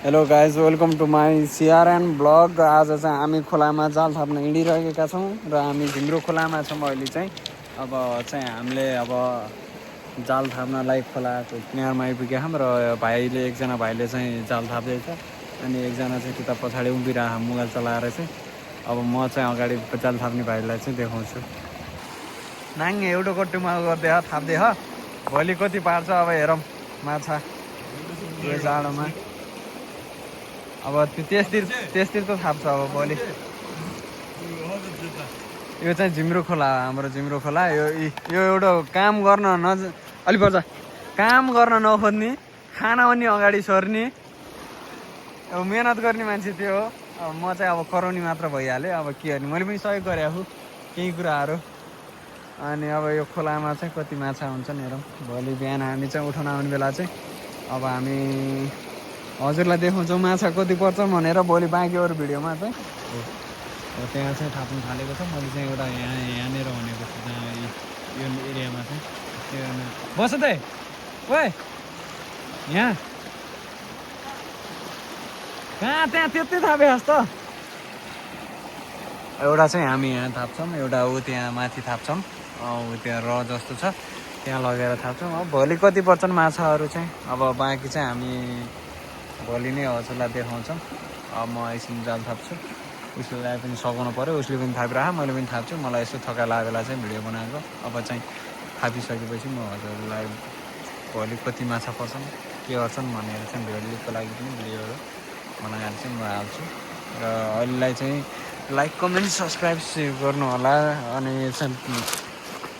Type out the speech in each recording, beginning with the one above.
Hello guys, welcome to my CRN blog. आज चाहिँ हामी खोलामा जाल थाप्न हिँडिरहेका छौँ र हामी झिम्रो खोलामा छौँ अहिले चाहिँ। अब चाहिँ हामीले जाल थाप्नलाई खोलाको किनारमा आइपुगेका छौँ र एकजना भाइले चाहिँ जाल थाप्दैछ अनि एकजना चाहिँ त्यता पछाडि उभिरहेको मोबाइल चलाएर चाहिँ। अब म चाहिँ अगाडि जाल थाप्ने भाइलाई चाहिँ देखाउँछु। नाङ्गे एउटा कट्टुमा गर्दै थाप्दै भोलि कति पार्छ अब हेरौँ माछा यो जाडोमा। अब त्यसतिर त थाप्छ अब भोलि। यो चाहिँ झिम्रो खोला, हाम्रो झिम्रो खोला। यो एउटा काम गर्न अलि पर्छ, काम गर्न नखोज्ने, खाना पनि अगाडि सर्ने, अब मेहनत गर्ने मान्छे त्यो हो। अब म चाहिँ अब कराउने मात्र भइहालेँ। अब के गर्ने, मैले पनि सहयोग गरेँ आफू केही कुराहरू। अनि अब यो खोलामा चाहिँ कति माछा हुन्छन् हेरौँ भोलि बिहान हामी चाहिँ उठाउन आउने बेला चाहिँ। अब हामी हजुरलाई देखाउँछौँ माछा कति पर्छ भनेर भोलि बाँकी अरू भिडियोमा चाहिँ। त्यहाँ चाहिँ थाप्नु थालेको छ। मैले चाहिँ एउटा यहाँनिर भनेको छु जहाँ यो एरियामा चाहिँ बस त ओए यहाँ कहाँ त्यहाँ त्यति थापे जस्तो। एउटा चाहिँ हामी यहाँ थाप्छौँ, एउटा ऊ त्यहाँ माथि थाप्छौँ, ऊ त्यहाँ र जस्तो छ त्यहाँ लगेर थाप्छौँ। अब भोलि कति पर्छन् माछाहरू चाहिँ अब बाँकी चाहिँ हामी भोलि नै हजुरलाई देखाउँछौँ। अब म एकछिन जाल थाप्छु, उसलाई पनि सघाउनु पऱ्यो, उसले पनि थापिरह मैले पनि थाप्छु। मलाई यसो थकाइ लागेको बेला चाहिँ भिडियो बनाएको। अब चाहिँ थापिसकेपछि म हजुरलाई भोलि कति माछा पर्छन् के गर्छन् भनेर चाहिँ भोलिको लागि पनि भिडियोहरू बनाएर चाहिँ म हाल्छु। र अहिलेलाई चाहिँ लाइक कमेन्ट सब्सक्राइब गर्नु होला अनि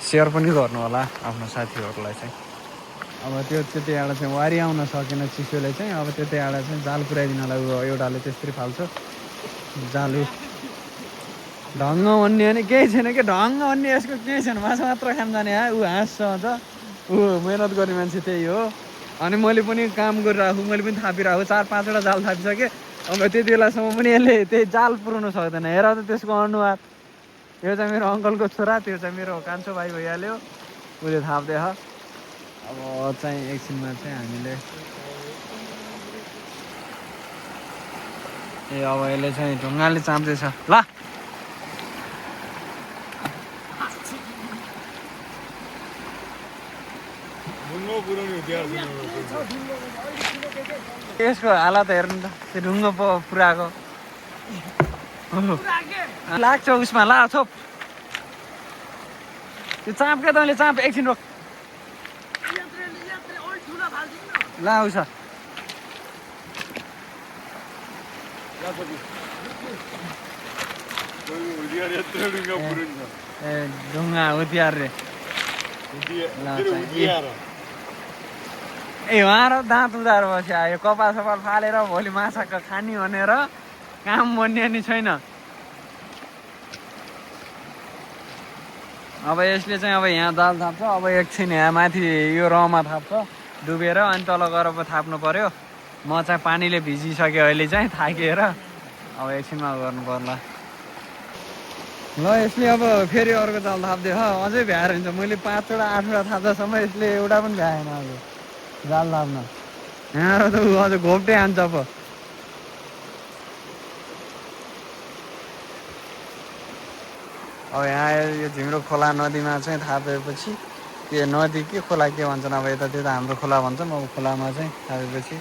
सेयर पनि गर्नु होला आफ्नो साथीहरूलाई चाहिँ। अब त्यो त्यति बेला चाहिँ वारी आउन सकेन चिसोले चाहिँ। अब त्यति बेला चाहिँ जाल पुऱ्याइदिनलाई एउटाले त्यसरी फाल्छ जाल। ढङ्ग भन्ने भने केही छैन कि, ढङ्ग भन्ने यसको केही छैन, माछा मात्र खान जाने ऊ हाँस्छ अझ। ऊ मेहनत गर्ने मान्छे त्यही हो। अनि मैले पनि काम गरिरहेको, मैले पनि थापिरहेको, 4-5वटा जाल थापिसकेँ। अब त्यति बेलासम्म पनि यसले त्यही जाल पुऱ्याउनु सक्दैन। हेर त त्यसको अनुहार। यो चाहिँ मेरो अङ्कलको छोरा, त्यो चाहिँ मेरो कान्छो भाइ भइहाल्यो, उसले थाप्दै छ। अब चाहिँ एकछिनमा चाहिँ हामीले अब यसले चाहिँ ढुङ्गाले चाम्दैछ ल। यसको हालत हेर्नु त, त्यो ढुङ्गो पुऱ्याएको लाग्छ उसमा। ला छोप त्यो चाँप क्या, तैँले चाँप एकछिन रोक। ला उस ए ढुङ्गा उतिहार रे ए उहाँ र दाँत उधार बस्यो। आयो कपाल सपाल फालेर भोलि माछाको खानी भनेर काम बन्ने नि छैन। अब यसले चाहिँ अब यहाँ जाल थाप्छ, अब एकछिन यहाँ माथि यो रमा थाप्छ डुबेर, अनि तल गएर थाप्नु पर्यो। म चाहिँ पानीले भिजिसकेँ अहिले चाहिँ थाकेर। अब एकछिनमा गर्नु पर्ला ल। यसले अब फेरि अर्को जाल थाप्दै अझै भ्याएर हुन्छ। मैले 5वटा 8वटा थाप्दासम्म यसले एउटा पनि भ्याएन अब जाल थाप्न। यहाँ त ऊ अझ घोप्टै हान्छ। अब यहाँ यो झिम्रो खोला नदीमा चाहिँ थापेपछि, त्यो नदी के खोला के भन्छन् अब यता त्यता हाम्रो खोला भन्छन्। अब खोलामा चाहिँ थापेपछि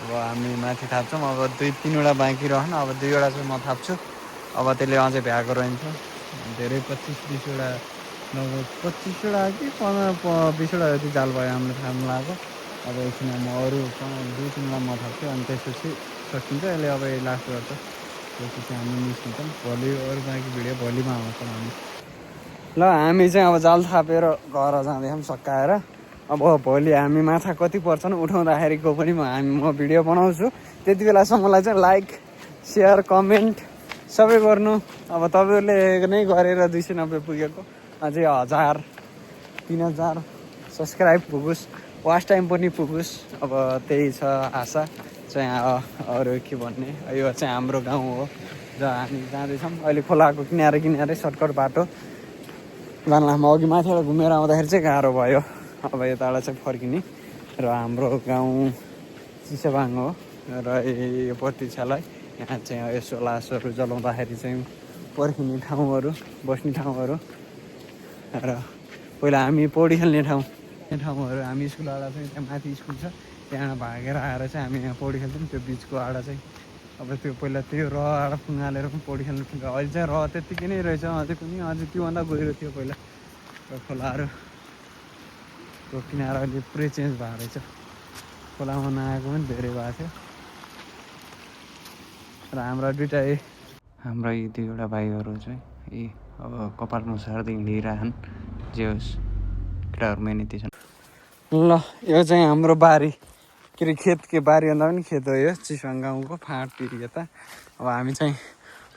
अब हामी माथि थाप्छौँ। अब 2-3वटा बाँकी रहन्, अब 2वटा चाहिँ म थाप्छु। अब त्यसले अझै भ्याएको रहन्छ धेरै, 25-20वटा लगभग 25वटा कि 15-20वटा जति जाल भयो हामीले थाप्नु लागेको। अब एकछिनमा म अरू 2-3वटा म थाप्छु अनि त्यसपछि सकिन्छ यसले। अब लास्ट गर्छ, त्यसपछि हामी निस्किन्छौँ। भोलि अरू बाँकी भिडियो भोलिमा आउँछौँ हामी। ल हामी चाहिँ अब जाल थापेर घर जाँदैछौँ सकाएर। अब भोलि हामी माछा कति पर्छन् उठाउँदाखेरिको पनि म भिडियो बनाउँछु। त्यति बेलासम्मलाई चाहिँ लाइक सेयर कमेन्ट सबै गर्नु। अब तपाईँहरूले नै गरेर 290 पुगेको, अझै 1000-3000 सब्सक्राइब पुगोस्, वाच टाइम पनि पुगोस्। अब त्यही छ आशा चाहिँ। अरू के भन्ने, यो चाहिँ हाम्रो गाउँ हो जहाँ हामी जाँदैछौँ अहिले। खोलाको किनारै सर्टकट बाटो जान्लामा अघि माथिबाट घुमेर आउँदाखेरि चाहिँ गाह्रो भयो। अब यताबाट चाहिँ फर्किने र हाम्रो गाउँ चिसोबाङ हो। र यो प्रतीक्षालय यहाँ चाहिँ यसो लासहरू जलाउँदाखेरि चाहिँ पर्खिने ठाउँहरू बस्ने ठाउँहरू र पहिला हामी पौडी खेल्ने ठाउँहरू हामी स्कुल आडा चाहिँ त्यहाँ माथि स्कुल छ त्यहाँ भागेर आएर चाहिँ हामी यहाँ पौडी खेल्थ्यौँ त्यो बिचको आडा चाहिँ अब त्यो पहिला त्यो र आडा फुङ्गालेर पनि पौडी खेल्नु पुग्यो अहिले चाहिँ र त्यत्तिकै नै रहेछ अझै पनि अझै त्योभन्दा गहिरो थियो पहिला र खोलाहरू को किनारा अहिले पुरै चेन्ज भएको रहेछ खोलामा नआएको पनि धेरै भएको थियो र हाम्रा यी दुईवटा भाइहरू चाहिँ यी अब कपाल मुसार्दै हिँडिरहन् जे होस् केटाहरू मेन यति छन् ल यो चाहिँ हाम्रो बारी के अरे खेत के बारी भन्दा पनि खेत हो यो चिसाङ गाउँको फाँटतिर यता अब हामी चाहिँ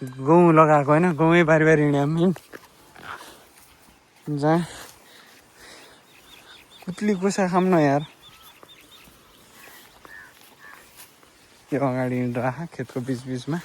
गहुँ लगाएको होइन गहुँ बारी हिँड्यौँ मेन जहाँ कुत्ली कुसा खाऊँ न यार त्यो अगाडि हिँडिरह खेतको बिचमा